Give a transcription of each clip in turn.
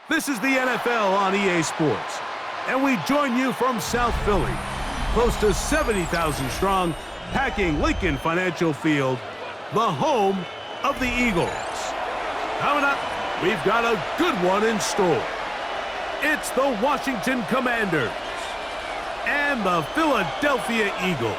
This is the NFL on EA Sports, and we join you from South Philly, close to 70,000 strong, packing Lincoln Financial Field, the home of the Eagles. Coming up, we've got a good one in store. It's the Washington Commanders and the Philadelphia Eagles.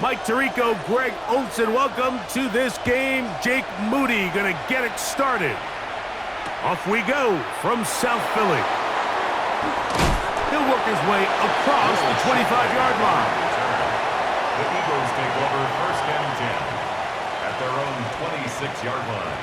Mike Tirico, Greg Olsen, welcome to this game. Jake Moody going to get it started. Off we go from South Philly. He'll work his way across the 25-yard line. The Eagles take over first and 10 at their own 26-yard line.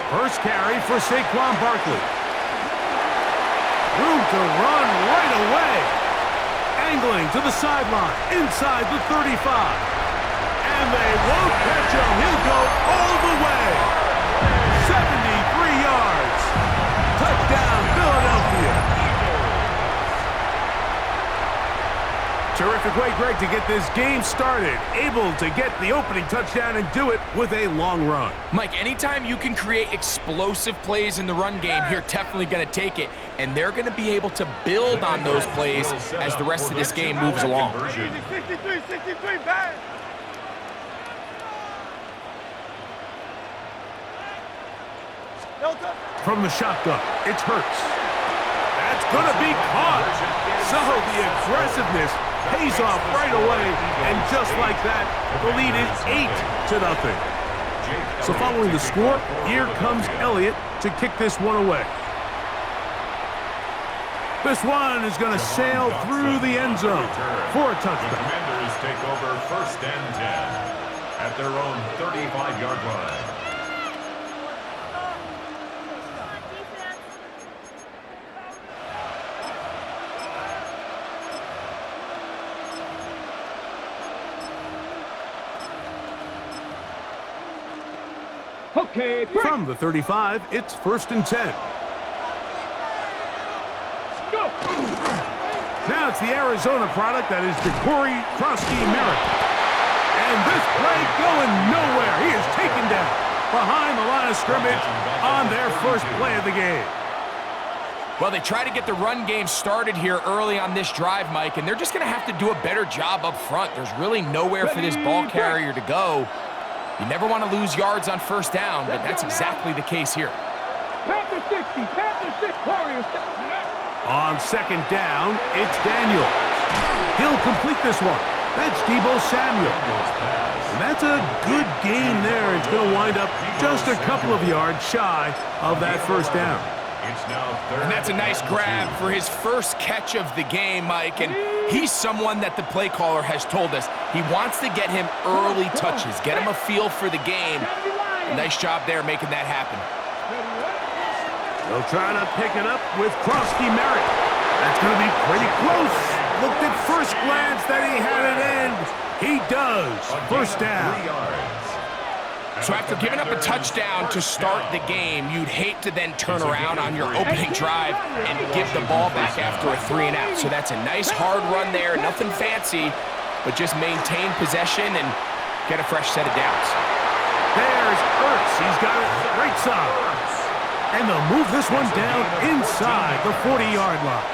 First carry for Saquon Barkley. Room to run right away. Angling to the sideline, inside the 35. And they won't catch him. He'll go all the way. 73 yards. Touchdown, Philadelphia. Terrific way, Greg, to get this game started. Able to get the opening touchdown and do it with a long run. Mike, anytime you can create explosive plays in the run game, you're definitely going to take it. And they're going to be able to build on those plays as the rest of this game moves along. 63, bang! From the shotgun, it's Hurts. That's going to be caught. So the aggressiveness pays off right away, and just like that, the lead is 8-0. So following the score, here comes Elliott to kick this one away. This one is going to sail through the end zone for a touchdown. The Commanders take over first and 10 at their own 35-yard line. From the 35, it's first and 10. Go! Now it's the Arizona product that is Corey Krosky-Merritt. And this play going nowhere. He is taken down behind the line of scrimmage on their first play of the game. Well, they try to get the run game started here early on this drive, Mike, and they're just going to have to do a better job up front. There's really nowhere for this ball carrier to go. You never want to lose yards on first down, but that's exactly the case here. Panther 60, Panther 6, Warriors. On second down, it's Daniels. He'll complete this one. That's Deebo Samuel. And that's a good gain there. It's going to wind up just a couple of yards shy of that first down. And that's a nice grab for his first catch of the game, Mike. And he's someone that the play caller has told us he wants to get him early touches, get him a feel for the game. Nice job there making that happen. They'll try to pick it up with Krosky-Merritt. That's going to be pretty close. Looked at first glance that he had it in. He does. First down. So after giving up a touchdown to start the game, you'd hate to then turn around on your opening drive and give the ball back after a 3-and-out. So that's a nice hard run there, nothing fancy, but just maintain possession and get a fresh set of downs. There's Ertz. He's got it right side. And they'll move this one down inside the 40-yard line.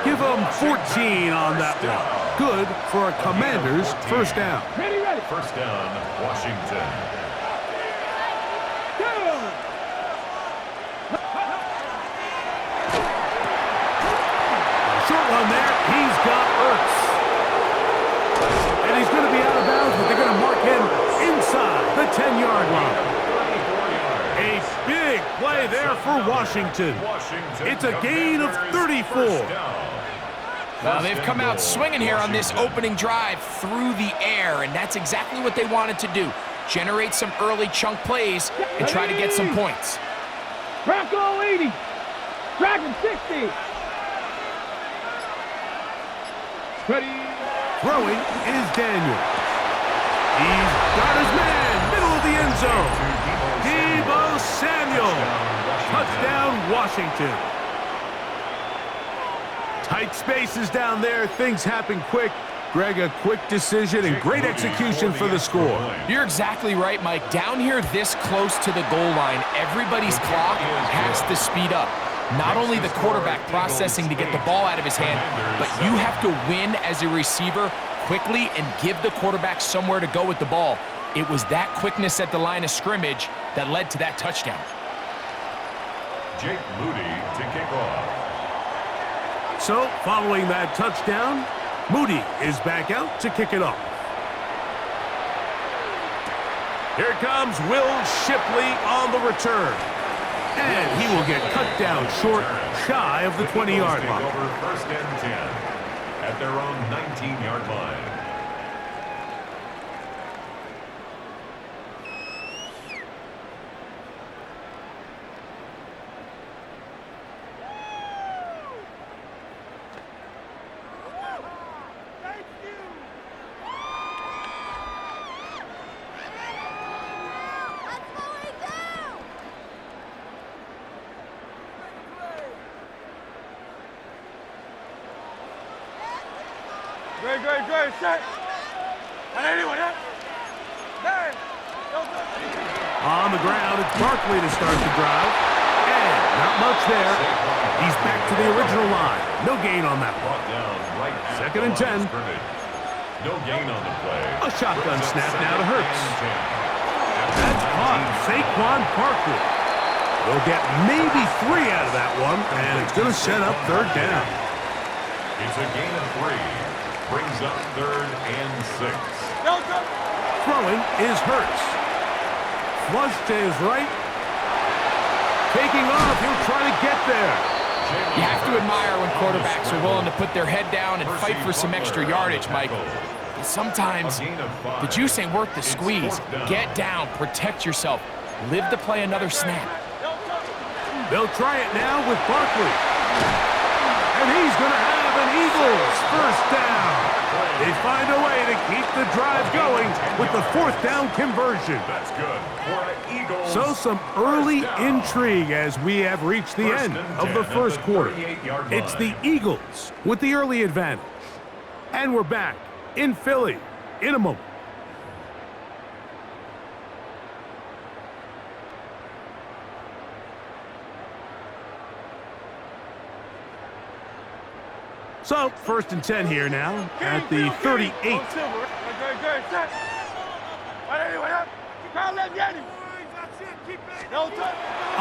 Give them 14 on that one. Good for a Commanders first down. Ready. First down, Washington. Go! Short one there. He's got Ertz. And he's going to be out of bounds, but they're going to mark him inside the 10-yard line. A big play there for Washington. It's a gain of 34. Well, they've come out swinging here on this opening drive through the air, and that's exactly what they wanted to do. generate some early chunk plays, and try to get some points. Bronco 80. Dragon 60. Ready. Throwing is Daniels. He's got his man, middle of the end zone. Deebo Samuel. Touchdown, Washington. Tight spaces down there. Things happen quick. Greg, a quick decision and great execution for the score. You're exactly right, Mike. Down here this close to the goal line, everybody's clock has to speed up. Not only the quarterback processing to get the ball out of his hand, but you have to win as a receiver quickly and give the quarterback somewhere to go with the ball. It was that quickness at the line of scrimmage that led to that touchdown. Jake Moody to kick off. So, following that touchdown, Moody is back out to kick it off. Here comes Will Shipley on the return. And he will get cut down short, shy of the 20-yard line. Over first and 10 at their own 19-yard line. Great, set. And anyone, On the ground, it's Barkley to start the drive. And not much there. He's back to the original line. No gain on that one. Second and 10. No gain on the play. A shotgun snap now to Hurts. That's caught. Saquon Barkley. We'll get maybe 3 out of that one, and it's going to set up third down. It's a gain of 3. Brings up third and 6. Throwing is Hurts. Flush to his right. Taking off, he'll try to get there. You have to admire when quarterbacks are willing to put their head down and fight for some extra yardage, Mike. But sometimes the juice ain't worth the squeeze. Get down, protect yourself, live to play another snap. They'll try it now with Barkley. And he's going to have an Eagles first down. They find a way to keep the drive going with the fourth down conversion. That's good for an Eagles. So some early intrigue as we have reached the end of the first quarter. It's the Eagles with the early advantage. And we're back in Philly in a moment. So, first and 10 here now at the 38.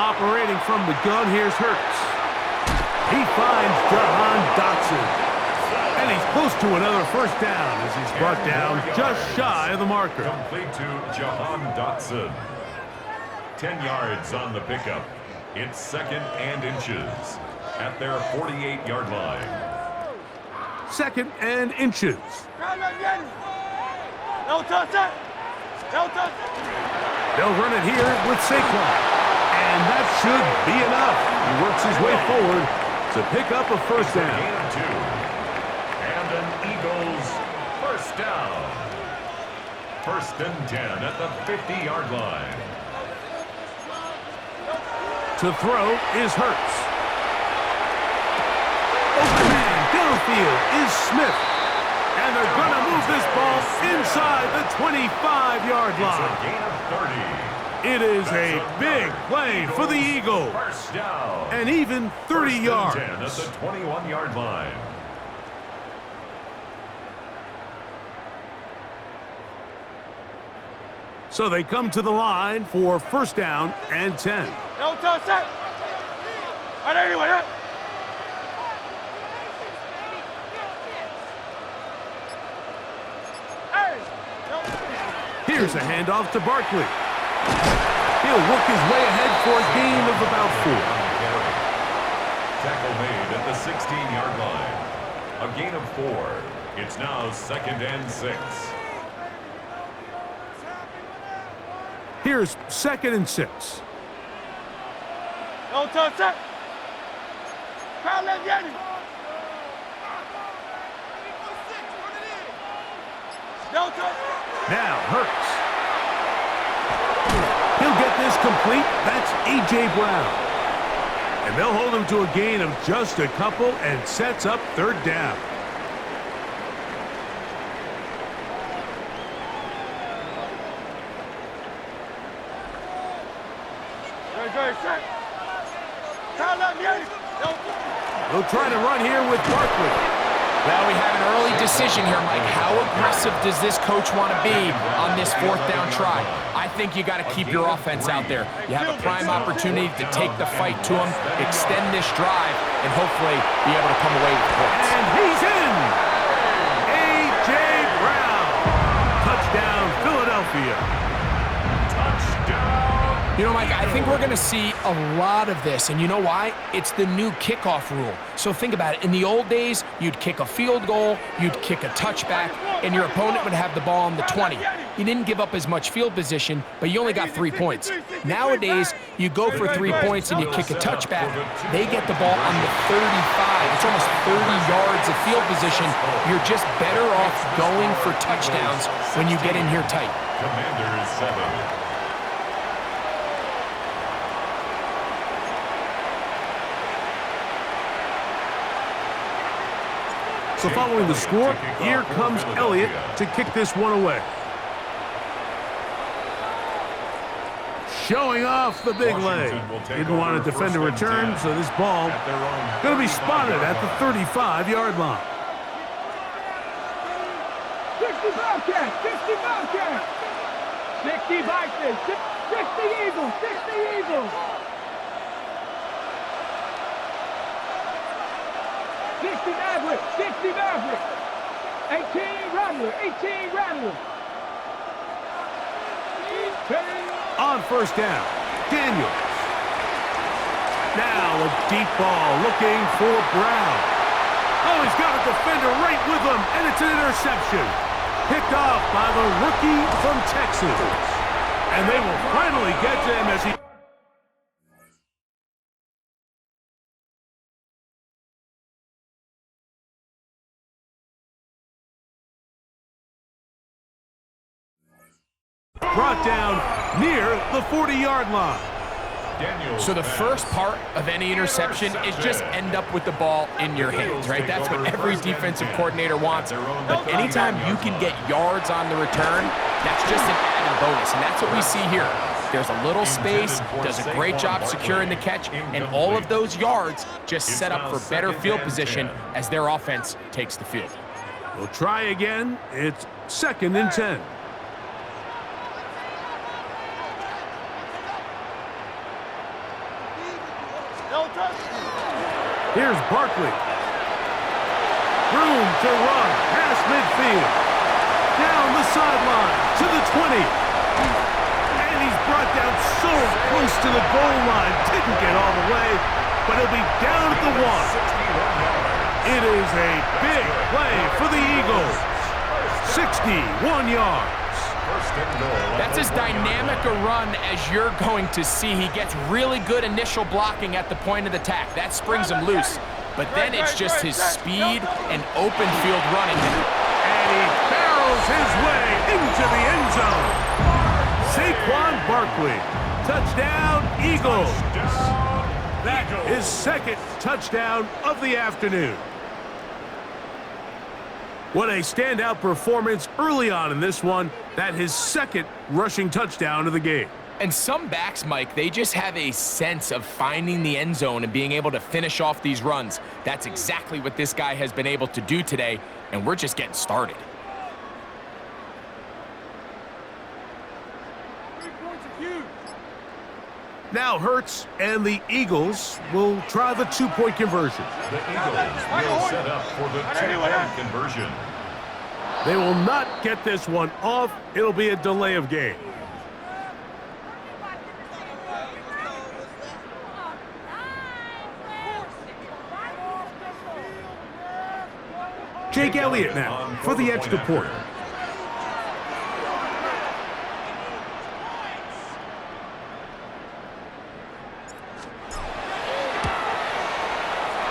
Operating from the gun, here's Hurts. He finds Jahan Dotson. And he's close to another first down as he's brought down just shy of the marker. Complete to Jahan Dotson. 10 yards on the pickup. It's second and inches at their 48-yard line. Second and inches. They'll run it here with Saquon. And that should be enough. He works his way forward to pick up a first down. Gain of 2. And an Eagles first down. First and 10 at the 50-yard line. To throw is Hurts. Open man downfield is Smith. And they're going to move this ball inside the 25-yard line. It's a gain of 30. It is a big play for the Eagles. First down. And even 30 yards. 10 at the 21-yard line. So they come to the line for first down and 10. Here's a handoff to Barkley. He'll work his way ahead for a gain of about 4. Tackle made at the 16-yard line. A gain of 4. It's now second and 6. Here's 2nd and 6. No touch, set. Crowd left, Yanni. No touch. Now Hurts. He'll get this complete. That's A.J. Brown. And they'll hold him to a gain of just a couple and sets up 3rd down. Good, set. Crowd left, Yanni. No touch. They'll try to run here with Barkley. Well, we have an early decision here, Mike. How aggressive does this coach want to be on this 4th down try? I think you got to keep your offense out there. You have a prime opportunity to take the fight to them, extend this drive, and hopefully be able to come away with points. And he's in! A.J. Brown. Touchdown, Philadelphia. Touchdown. You know, Mike, I think we're going to see a lot of this, and you know why? It's the new kickoff rule. So think about it. In the old days, you'd kick a field goal, you'd kick a touchback, and your opponent would have the ball on the 20. You didn't give up as much field position, but you only got 3 points. Nowadays, you go for 3 points and you kick a touchback. They get the ball on the 35. It's almost 30 yards of field position. You're just better off going for touchdowns when you get in here tight. Commanders 7. So following the score, here comes Elliott to kick this one away. Showing off the big leg. Didn't want to defend a return, so this ball going to be spotted at the 35-yard line. 60 Bobcats, 60 Bobcats. 60 Vikings, 60 Eagles, 60 Eagles. 60 Maverick, 60 Maverick. 18 Rattler, 18 Rattler. On 1st down, Daniels. Now a deep ball looking for Brown. Oh, he's got a defender right with him, and it's an interception. Picked off by the rookie from Texas. And they will finally get to him as he... brought down near the 40-yard line. So the first part of any interception is just end up with the ball in your hands, right? That's what every defensive coordinator wants. But anytime you can get yards on the return, that's just an added bonus. And that's what we see here. There's a little space, does a great job securing the catch, and all of those yards just set up for better field position as their offense takes the field. We'll try again. It's 2nd and 10. Here's Barkley. Room to run past midfield. Down the sideline to the 20. And he's brought down so close to the goal line. Didn't get all the way, but he'll be down at the 1. It is a big play for the Eagles. 61 yards. That's as dynamic a run as you're going to see. He gets really good initial blocking at the point of the tack. That springs him loose. But then it's just his speed and open field running. And he barrels his way into the end zone. Saquon Barkley. Touchdown, Eagles. That is 2nd touchdown of the afternoon. What a standout performance early on in this one. That his 2nd rushing touchdown of the game. And some backs, Mike, they just have a sense of finding the end zone and being able to finish off these runs. That's exactly what this guy has been able to do today, and we're just getting started. Now Hurts and the Eagles will try the 2-point conversion. The Eagles will set up for the 2-point conversion. They will not get this one off. It'll be a delay of game. Jake Elliott now for the extra point.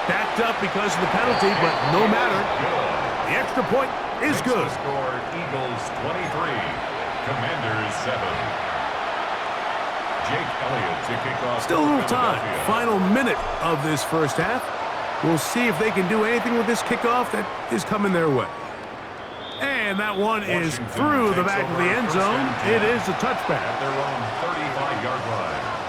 Backed up because of the penalty, but no matter. The extra point is good. Score Eagles 23, Commanders 7. Jake Elliott to kick off. Still a little time. Final minute of this first half. We'll see if they can do anything with this kickoff that is coming their way. And that one is through the back of the end zone. It is a touchback. At their own 35-yard line.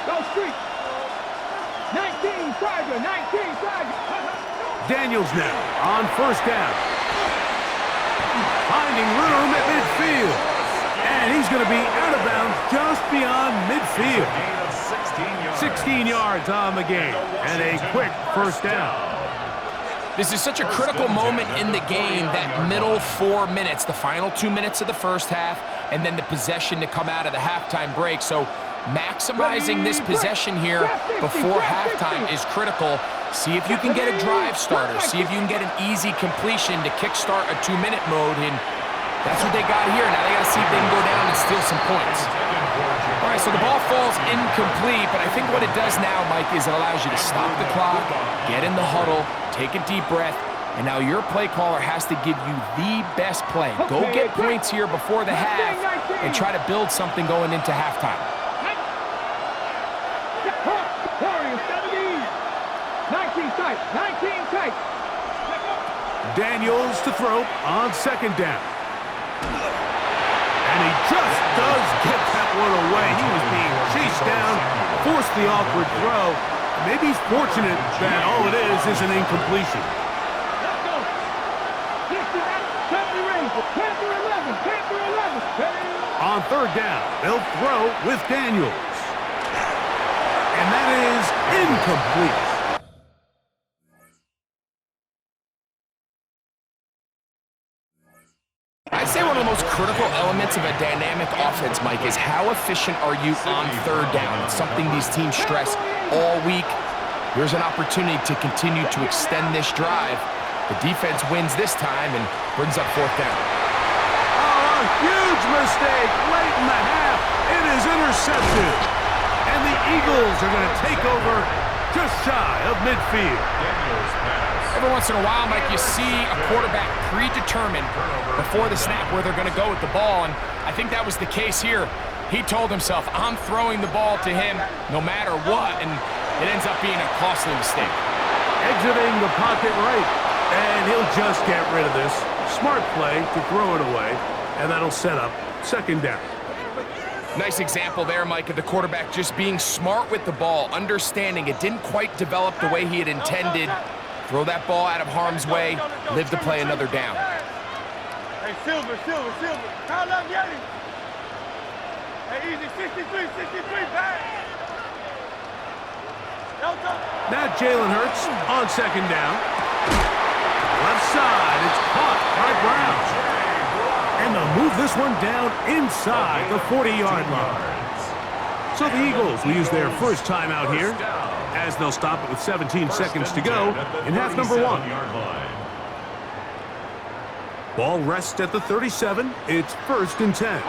Go street. 19 Tiger, 19 Tiger. Daniels now on first down. Finding room at midfield. And he's going to be out of bounds just beyond midfield. 16 yards on the game. And a quick first down. This is such a critical moment in the game, that middle 4 minutes, the final 2 minutes of the first half, and then the possession to come out of the halftime break. So maximizing this possession here before halftime is critical. See if you can get a drive starter. See if you can get an easy completion to kickstart a 2-minute mode, and that's what they got here. Now they got to see if they can go down and steal some points. All right, so the ball falls incomplete, but I think what it does now, Mike, is it allows you to stop the clock, get in the huddle, take a deep breath, and now your play caller has to give you the best play. Go get points here before the half and try to build something going into halftime. 19 tight, 19 tight. Daniels to throw on second down. And he just does get that one away. He was being chased down, forced the awkward throw. Maybe he's fortunate that all it is an incompletion. Let's go. 11. On third down, they'll throw with Daniels. And that is incomplete. I'd say one of the most critical elements of a dynamic offense, Mike, is how efficient are you on third down? It's something these teams stress all week. Here's an opportunity to continue to extend this drive. The defense wins this time and brings up fourth down. Oh, a huge mistake late in the half. It is intercepted. And the Eagles are going to take over just shy of midfield. Every once in a while, Mike, you see a quarterback predetermined before the snap where they're going to go with the ball, and I think that was the case here. He told himself, I'm throwing the ball to him no matter what, and it ends up being a costly mistake. Exiting the pocket right, and he'll just get rid of this. Smart play to throw it away, and that'll set up second down. Nice example there, Mike, of the quarterback just being smart with the ball, understanding it didn't quite develop the way he had intended. Throw that ball out of harm's way, live to play another down. Hey, Silver. Kyle Yeti. Hey, easy, 63, back. Now Jalen Hurts on second down. Left side, it's caught by Brown. And they'll move this one down inside the 40-yard line. So the Eagles will use their first time out here, as they'll stop it with 17 seconds to go in half number one. Ball rests at the 37. It's first and 10.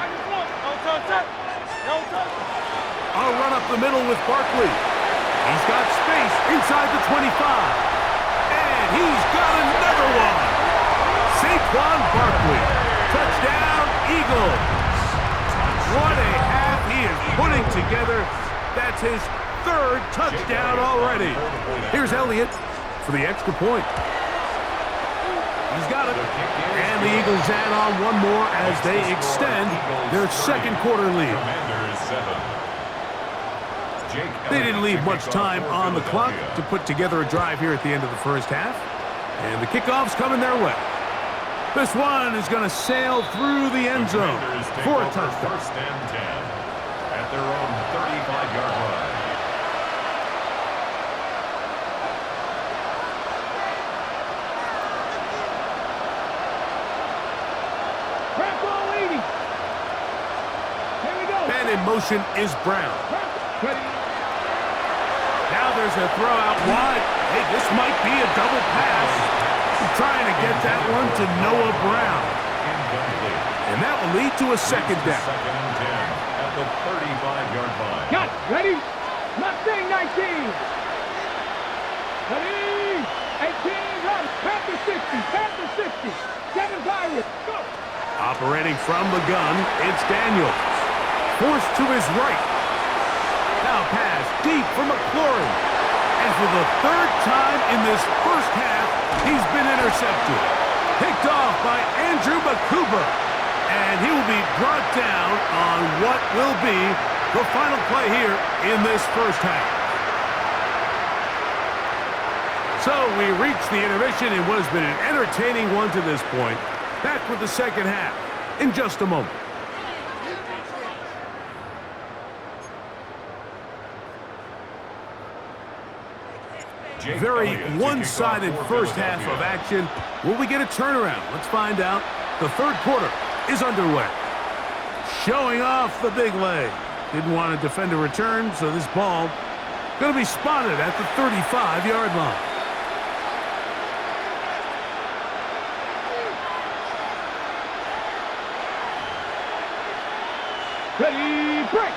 I'll run up the middle with Barkley. He's got space inside the 25. And he's got another one. Saquon Barkley. Touchdown, Eagles. What a half he is putting together. That's his third touchdown already. Here's Elliott for the extra point. He's got it. And the Eagles add on one more as they extend their second quarter lead. They didn't leave much time on the clock to put together a drive here at the end of the first half. And the kickoff's coming their way. This one is going to sail through the end zone for a touchdown. First and 10 at their own 35-yard line. Man in motion is Brown. Now there's a throw out wide. Hey, this might be to Noah Brown. Incomplete. And that will lead to a second down. Second and 10 at the 35-yard line. Got it. Ready? Mustang 19. Ready? 18, run. Panther 60. Panther 60. 7 Pirates. Go. Operating from the gun, it's Daniels. Forced to his right. Now pass deep for McLaurin. And for the third time in this first half, he's been intercepted. Picked off by Andrew McCooper. And he will be brought down on what will be the final play here in this first half. So we reach the intermission in what has been an entertaining one to this point. Back with the second half in just a moment. Very one-sided first half of action. Will we get a turnaround? Let's find out. The third quarter is underway. Showing off the big leg. Didn't want to defend a return, so this ball going to be spotted at the 35-yard line. Ready, break.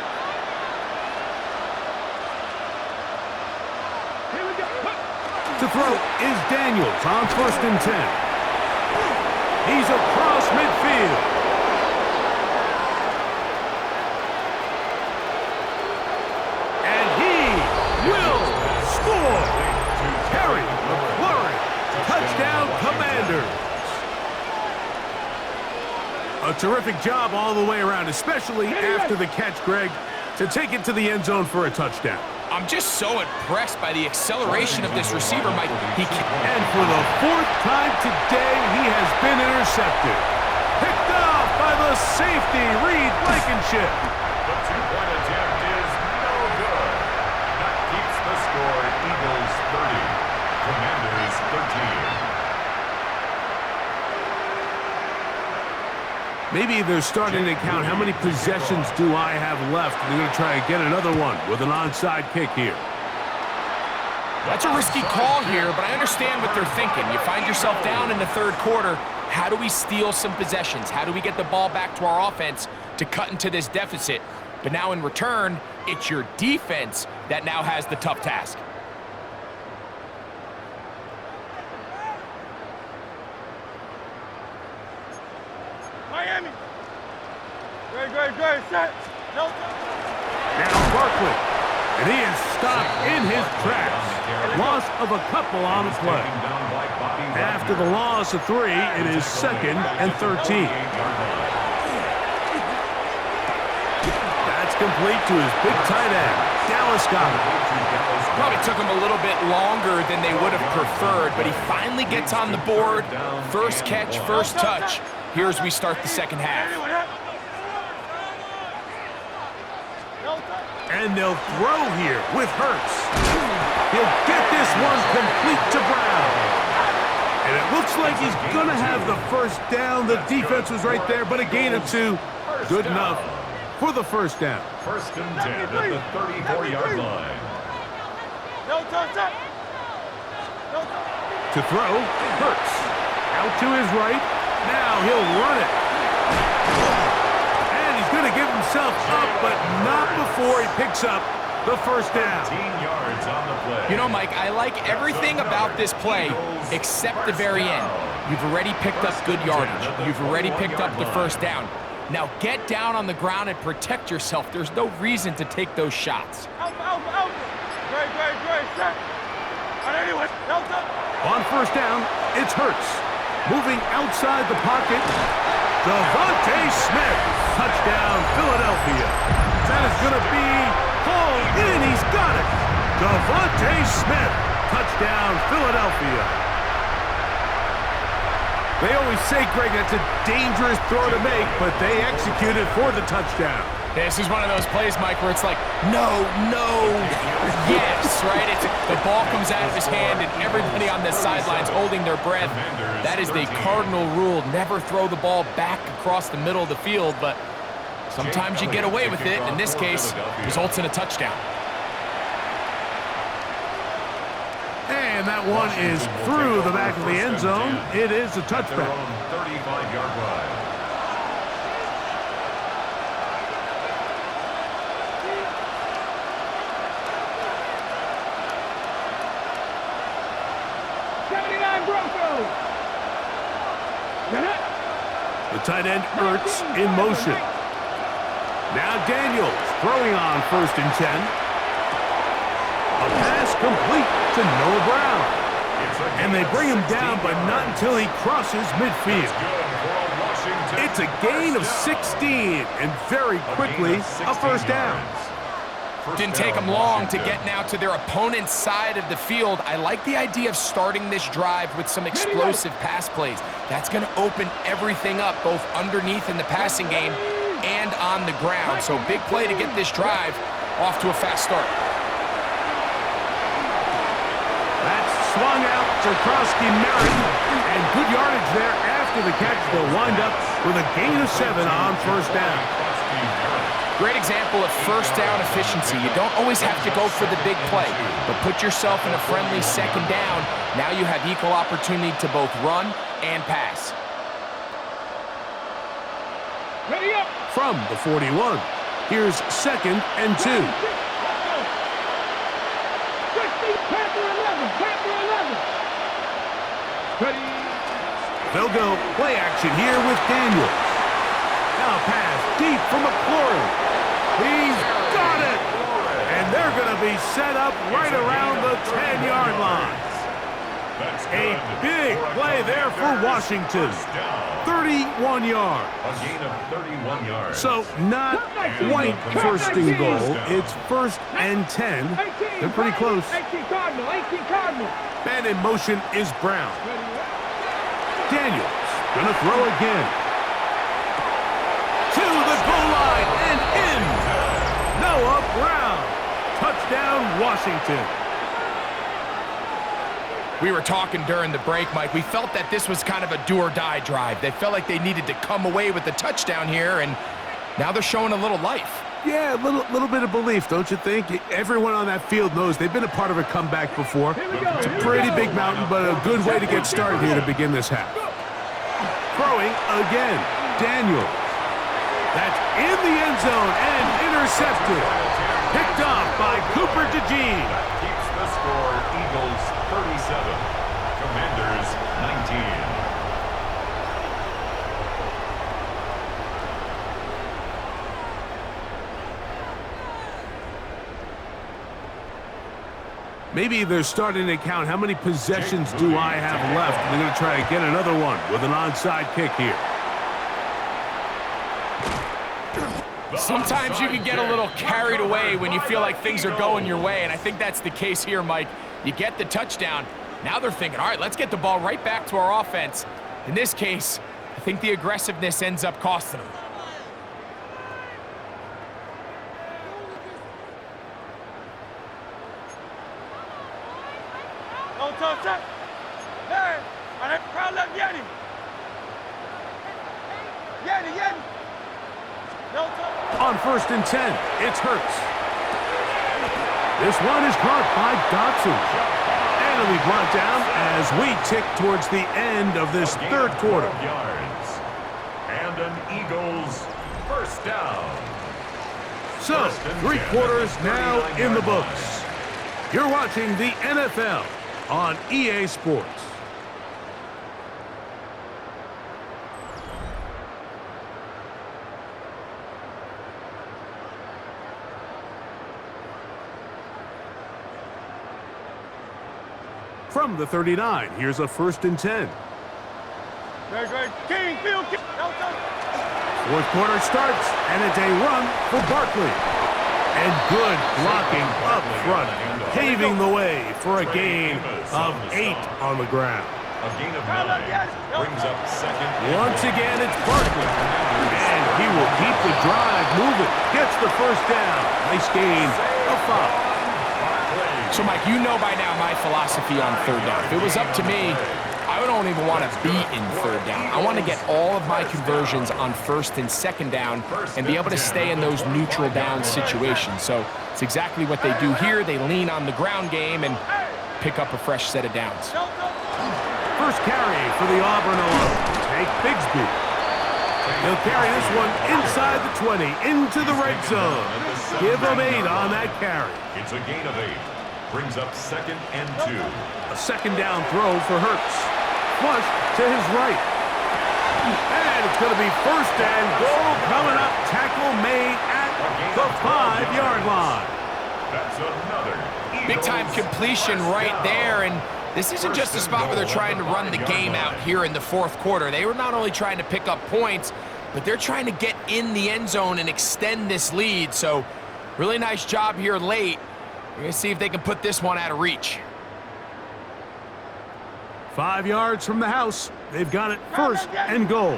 Here we go. To throw is Daniels on 1st and 10. He's across midfield. And he will score. Terry McLaurin, touchdown Commanders. A terrific job all the way around, especially after the catch, Greg, to take it to the end zone for a touchdown. I'm just so impressed by the acceleration of this receiver, Mike. And for the fourth time today, he has been intercepted. Picked off by the safety, Reed Blankenship. The two-point attempt is no good. That keeps the score Eagles 30, Commanders 13. Maybe they're starting to count how many possessions do I have left. They're going to try and get another one with an onside kick here. That's a risky call here, but I understand what they're thinking. You find yourself down in the third quarter. How do we steal some possessions? How do we get the ball back to our offense to cut into this deficit? But now in return, it's your defense that now has the tough task. Miami. Great. Set. No. Now Barkley. And he is stopped in his tracks. Loss of a couple on the play. After the loss of 3, it is 2nd and 13. That's complete to his big tight end, Dallas Goedert. Probably took him a little bit longer than they would have preferred, but he finally gets on the board. First catch, first touch. Here as we start the second half. And they'll throw here with Hurts. He'll get this one complete to Brown. And it looks like he's going to have the first down. The defense was right there, but a gain of 2. Good enough for the first down. 1st and 10 at the 34-yard line. No touch. To throw, Hurts. Out to his right. Now he'll run it. And he's going to give himself up, but not before he picks up the first down. 15 yards on the play. You know, Mike, I like everything about this play except the very end. You've already picked up good yardage. You've already picked up the first down. Now get down on the ground and protect yourself. There's no reason to take those shots. Out. Great. Set. On anyone. No touch. On first down, it's Hurts. Moving outside the pocket, Devontae Smith. Touchdown, Philadelphia. That is going to be hauled in. He's got it. Devontae Smith. Touchdown, Philadelphia. They always say, Greg, that's a dangerous throw to make, but they executed for the touchdown. This is one of those plays, Mike, where it's like, no, yes, right? The ball comes out of his hand, and everybody on the sidelines holding their breath. That is the cardinal rule. Never throw the ball back across the middle of the field, but sometimes you get away with it. In this case, results in a touchdown. And And that one is through the back of the end zone. It is a touchback. 35-yard line. The tight end Ertz in motion. Now Daniels throwing on 1st and 10. A pass complete to Noah Brown. And they bring him down, but not until he crosses midfield. It's a gain of 16, and very quickly a first down. Didn't take them long to get now to their opponent's side of the field. I like the idea of starting this drive with some explosive pass plays. That's going to open everything up, both underneath in the passing game and on the ground. So big play to get this drive off to a fast start. That's swung out to Krosky Merritt, and good yardage there after the catch. They'll wind up with a gain of 7 on first down. Great example of first down efficiency. You don't always have to go for the big play, but put yourself in a friendly second down. Now you have equal opportunity to both run and pass. Ready up. From the 41, here's 2nd and 2. Ready. They'll go play action here with Daniels. Now pass deep for McLaurin. He's got it! And they're going to be set up right around the 10-yard line. A big play there for Washington. 31 yards. A gain of 31 yards. So not quite 1st and goal. It's 1st and 10. They're pretty close. 18 Cardinal, 18 Cardinal. Man in motion is Brown. Daniels gonna throw again. To the goal line and in. Noah Brown. Touchdown, Washington. We were talking during the break, Mike. We felt that this was kind of a do-or-die drive. They felt like they needed to come away with the touchdown here, and now they're showing a little life. Yeah, a little bit of belief, don't you think? Everyone on that field knows they've been a part of a comeback before. It's a pretty big mountain, but a good way to get started here to begin this half. Throwing again, Daniel. That's in the end zone and intercepted. Picked off by Cooper DeJean. Keeps the score, Eagles 37, Commanders 19. Maybe they're starting to count how many possessions do I have left. They're going to try to get another one with an onside kick here. Sometimes you can get a little carried away when you feel like things are going your way, and I think that's the case here, Mike. You get the touchdown. Now they're thinking, all right, let's get the ball right back to our offense. In this case, I think the aggressiveness ends up costing them. On 1st and 10, it's Hurts. This one is caught by Dotson. And it'll be brought down as we tick towards the end of this third quarter. Yards. And an Eagles first down. So, 3 quarters now in the books. You're watching the NFL on EA Sports. From the 39, here's a 1st and 10. Fourth quarter starts, and it's a run for Barkley. And good blocking up front, paving the way for a gain of 8 on the ground. A gain of 9 brings up 2nd. Once again, it's Barkley. And he will keep the drive moving. Gets the first down. Nice gain of 5. So, Mike, you know by now my philosophy on third down. If it was up to me, I don't even want to be in third down. I want to get all of my conversions on 1st and 2nd down and be able to stay in those neutral down situations. So it's exactly what they do here. They lean on the ground game, and pick up a fresh set of downs. First carry for the Auburn O. Take Bigsby. He'll carry this one inside the 20, into the red zone. Give him 8 on that carry. It's a gain of 8. Brings up 2nd and 2. A second down throw for Hurts. Flush to his right. And it's going to be 1st and goal coming up. Tackle made at the 5-yard line. That's another Big-time completion right there, and this isn't just a spot where they're trying to run the game out here in the 4th quarter. They were not only trying to pick up points, but they're trying to get in the end zone and extend this lead. So really nice job here late. We're going to see if they can put this one out of reach. 5 yards from the house. They've got it 1st and goal.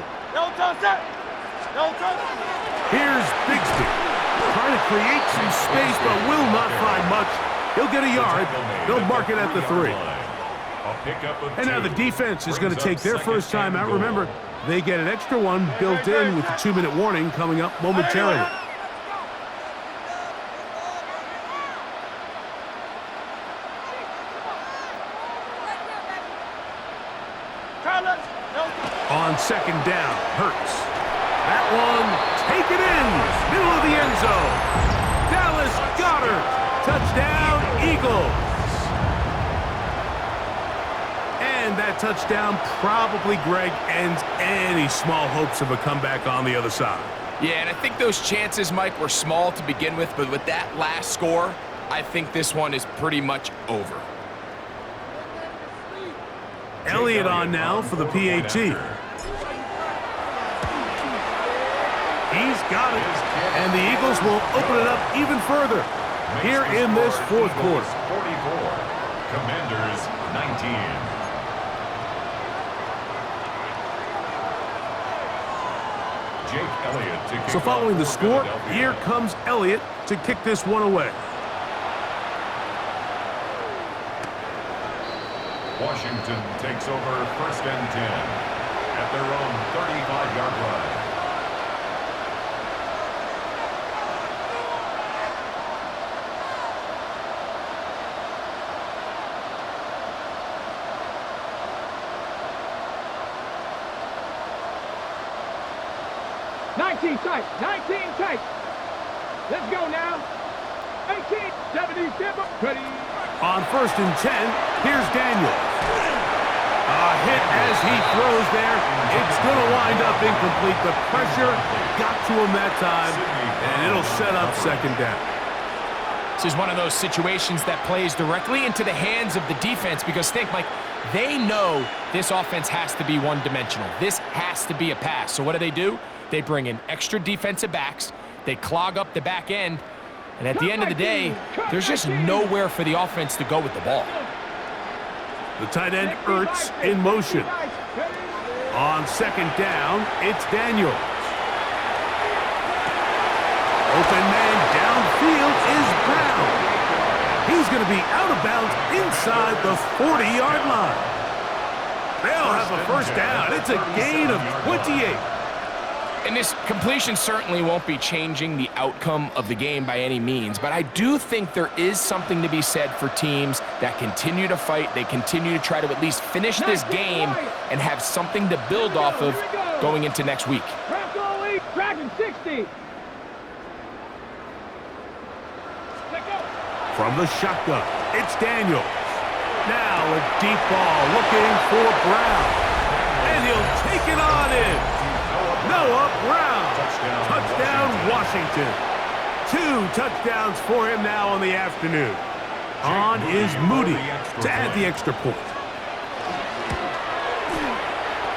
Here's Bigsby. Trying to create some space, but will not find much. He'll get a yard. They'll mark it at the 3. And now the defense is going to take their first time out. Remember, they get an extra one built in with the 2-minute warning coming up momentarily. On 2nd down, Hurts. That one, take it in, middle of the end zone. Dallas Goedert, touchdown, Eagles. And that touchdown probably, Greg, ends any small hopes of a comeback on the other side. Yeah, and I think those chances, Mike, were small to begin with, but with that last score, I think this one is pretty much over. Elliott on now for the PAT. He's got it, and the Eagles will open it up even further here in this 4th quarter. 44, Commanders 19. Jake Elliott to kick So following the off for score, Philadelphia. here comes Elliott to kick this one away. Washington takes over 1st and 10 at their own 35-yard line. Tight, 19 tight. Let's go now. 18, 77, ready. On 1st and 10, here's Daniels. A hit as he throws there. It's going to wind up incomplete. The pressure got to him that time, and it'll set up 2nd down. This is one of those situations that plays directly into the hands of the defense because think, Mike, they know this offense has to be one-dimensional. This has to be a pass. So what do? They bring in extra defensive backs. They clog up the back end. And at the end of the day, there's just nowhere for the offense to go with the ball. The tight end, Ertz, in motion. On 2nd down, it's Daniels. Open man downfield is Brown. He's going to be out of bounds inside the 40-yard line. They'll have a 1st down. It's a gain of 28. And this completion certainly won't be changing the outcome of the game by any means, but I do think there is something to be said for teams that continue to fight. They continue to try to at least finish this game and have something to build off of going into next week. Dragon 60. From the shotgun, it's Daniels. Now a deep ball looking for Brown. And he'll take it on in. Noah Brown. Touchdown, Washington. 2 touchdowns for him now on the afternoon. On is Moody to add the extra point.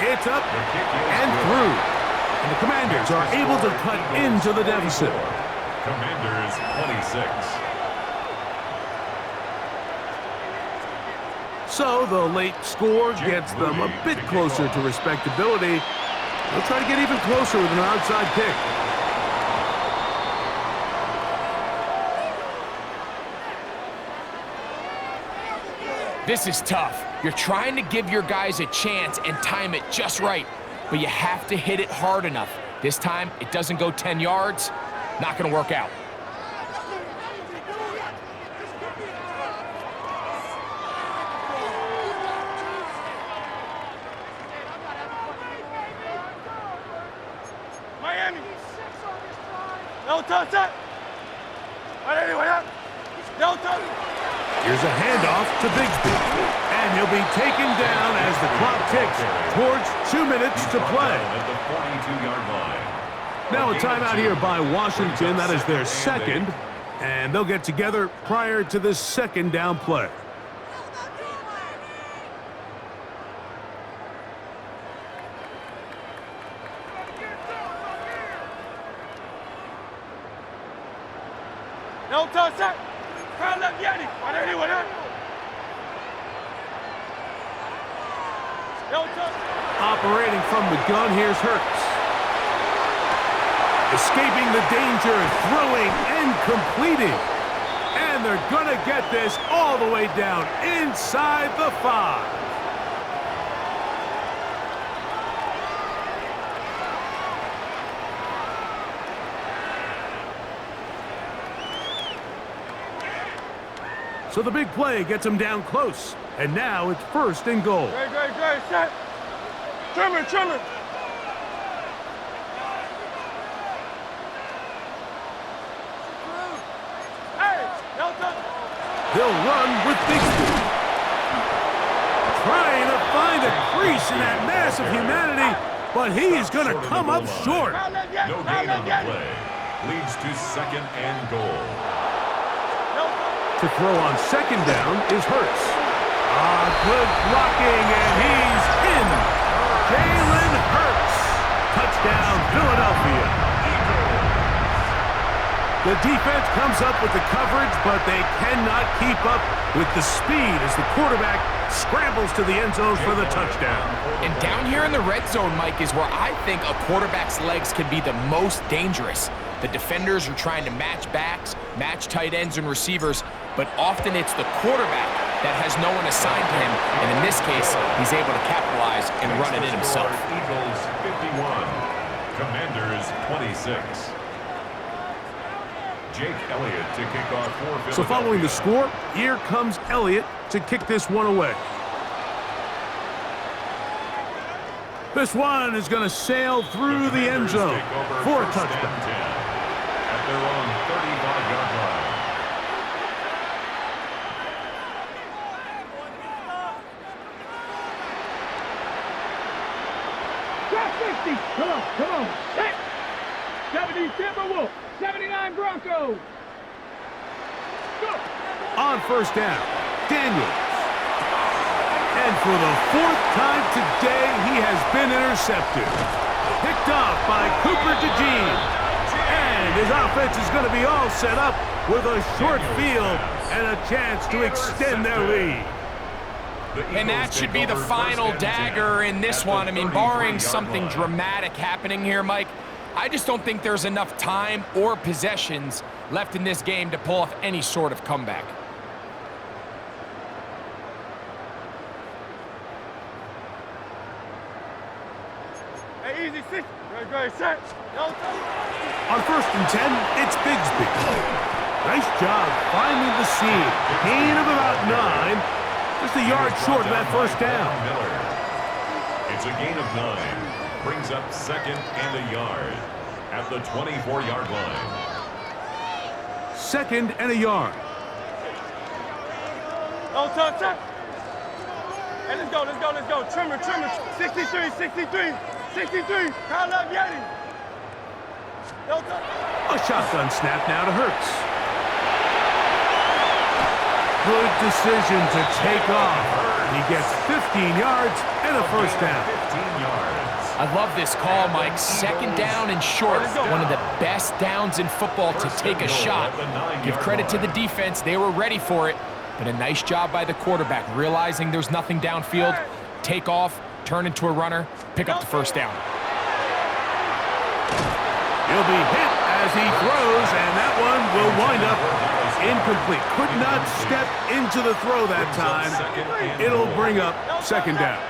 It's up and through. And the Commanders are able to cut into the deficit. Commanders 26. So the late score gets them a bit closer to respectability. They'll try to get even closer with an onside kick. This is tough. You're trying to give your guys a chance and time it just right, but you have to hit it hard enough. This time, it doesn't go 10 yards. Not going to work out. touch it. No touch. Here's a handoff to Bigsby. And he'll be taken down as the clock ticks towards 2 minutes to play. At the 42-yard line. Now a timeout here by Washington. That is their second. And they'll get together prior to this second down play. No touch it. Crown left Yanni. No touch. Operating from the gun, here's Hurts. Escaping the danger, throwing and completing. And they're going to get this all the way down inside the 5. So the big play gets him down close. And now it's 1st and goal. Great, set. Trimmer. They'll run with Bigsby. Trying to find a crease in that mass of humanity, but he is going to come up short. No gain on the play. Leads to 2nd and goal. To throw on 2nd down is Hurts. Good blocking, and he's in. Jalen Hurts. Touchdown, Philadelphia. The defense comes up with the coverage, but they cannot keep up with the speed as the quarterback scrambles to the end zone for the touchdown. And down here in the red zone, Mike, is where I think a quarterback's legs can be the most dangerous. The defenders are trying to match backs, match tight ends and receivers, but often it's the quarterback that has no one assigned to him, and in this case, he's able to capitalize and run it in himself. Eagles 51, Commanders 26. Jake Elliott to kick off for Philadelphia. So following the score, here comes Elliott to kick this one away. This one is going to sail through the end zone for a touchdown. At their own 35-yard line. Drop 60. Come on. Set. 70 Timberwolves. 79 Broncos. Go. On 1st down, Daniels. And for the 4th time today, he has been intercepted. Picked off by Cooper DeJean. And his offense is going to be all set up with a short field and a chance to extend their lead. And that should be the final dagger in this one. I mean, barring something dramatic happening here, Mike, I just don't think there's enough time or possessions left in this game to pull off any sort of comeback. Hey, easy 6. Great, set. No touch. On 1st and 10, it's Bigsby. Nice job finding the seam. Gain of about 9. Just a yard short of that 1st down. It's a gain of 9. Brings up 2nd and a yard at the 24-yard line. 2nd and a yard. No touch. Hey, let's go. Trimmer. 63. Crown left Yanni. No touch. A shotgun snap now to Hurts. Good decision to take off. He gets 15 yards and a 1st down. 15 yards. I love this call, Mike. 2nd down and short. One of the best downs in football to take a shot. Give credit to the defense. They were ready for it. But a nice job by the quarterback, realizing there's nothing downfield. Take off, turn into a runner, pick up the 1st down. He'll be hit as he throws, and that one will wind up incomplete. Could not step into the throw that time. It'll bring up 2nd down.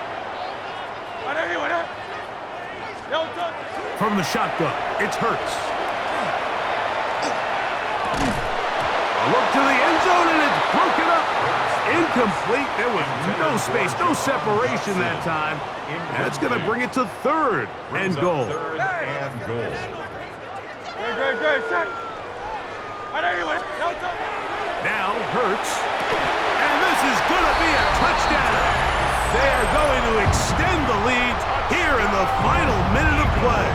From the shotgun, it's Hurts. A look to the end zone, and it's broken up. Incomplete. There was no space, no separation that time. And that's going to bring it to 3rd and goal. Great, set. Now Hurts. And this is going to be a touchdown. They are going to extend the lead here in the final minute of play.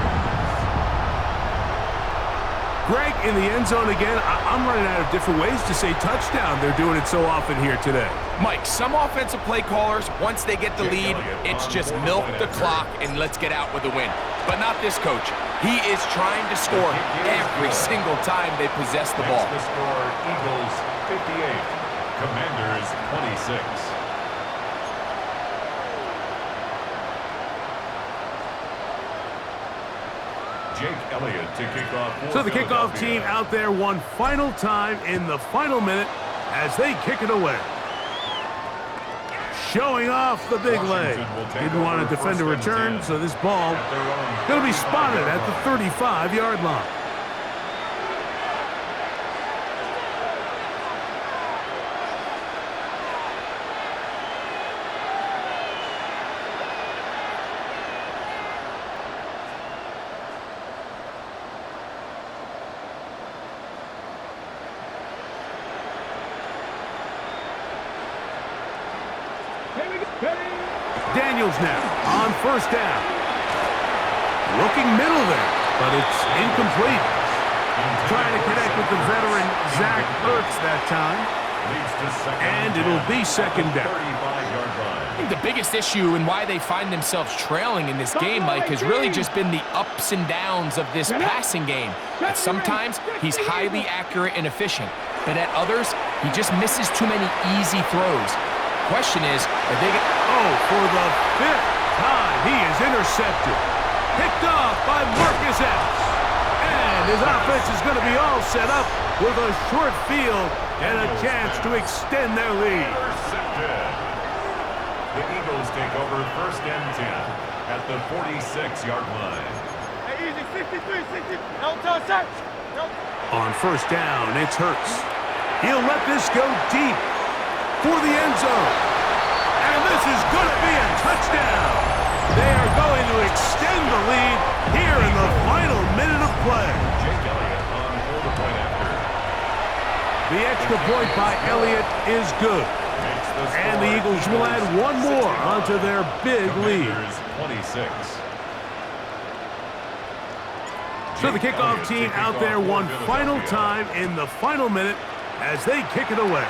Greg, in the end zone again, I'm running out of different ways to say touchdown. They're doing it so often here today. Mike, some offensive play callers, once they get the lead, it's just milk the clock and let's get out with a win. But not this coach. He is trying to score every single time they possess the ball. The score, Eagles 58, Commanders 26. Jake Elliott to kick off. So the kickoff team out there one final time in the final minute as they kick it away. Showing off the big leg. Didn't want to defend a return, so this ball going to be spotted at the 35-yard line. Daniels now on first down. Looking middle there, but it's incomplete. Trying to connect with the veteran Zach Ertz that time. And it'll be second down. I think the biggest issue and why they find themselves trailing in this game, Mike, has really just been the ups and downs of this passing game. At sometimes, he's highly accurate and efficient, but at others, he just misses too many easy throws. Question is, are they going to... Oh, for the fifth time, he is intercepted. Picked off by Marcus Epps. And his offense is going to be all set up with a short field and a chance to extend their lead. The Eagles take over first and 10 at the 46-yard line. Hey, easy, 63, 60. Don't touch that. On first down, it's Hurts. He'll let this go deep for the end zone. And this is going to be a touchdown. They are going to extend the lead here in the final minute of play. Jake Elliott on for the point after. The extra point by Elliott is good. And the Eagles will add one more onto their big lead. 26. So the kickoff team out there one final time in the final minute as they kick it away.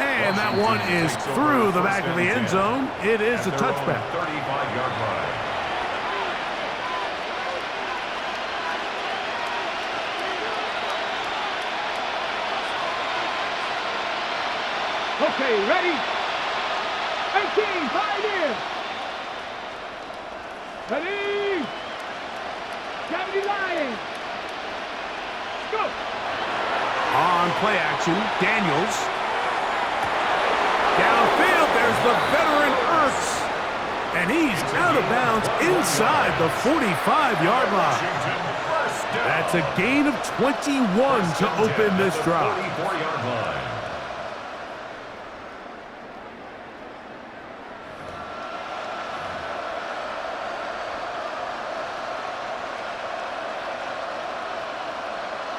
And that one is through the back of the end zone. It is a touchback. 35-yard line. Okay, ready? 18, 5 in. Ready? 70 Lions. Go. On play action, Daniels. Downfield, there's the veteran Ertz. And he's out of bounds inside the 45-yard line. That's a gain of 21 to open this drive. 44-yard line.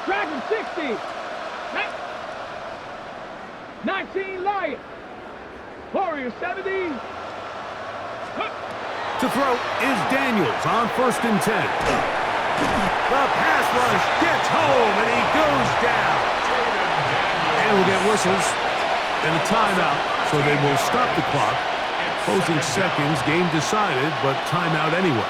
Dragon 60. 19 Lions. Warriors 70. To throw is Daniels on first and 10. The pass rush gets home and he goes down. And we'll get whistles and a timeout, so they will stop the clock. Closing seconds, game decided, but timeout anyway.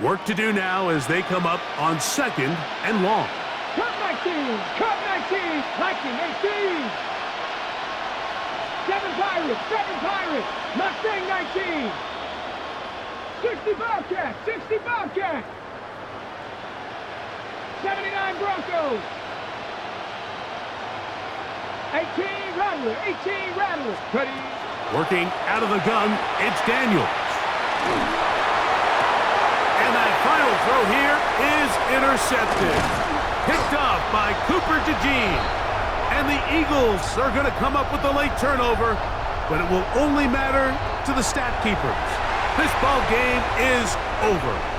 Work to do now as they come up on second and long. Cut 19. Cut 19. 19, 18. 7 Pirates. 7 Pirates. Mustang 19. 60 Bobcats. 60 Bobcats. 79 Broncos. 18 Rattler. 18 Rattler. Ready. Working out of the gun, it's Daniels. And that final throw here is intercepted. Picked off by Cooper DeJean. And the Eagles are going to come up with the late turnover, but it will only matter to the stat keepers. This ball game is over.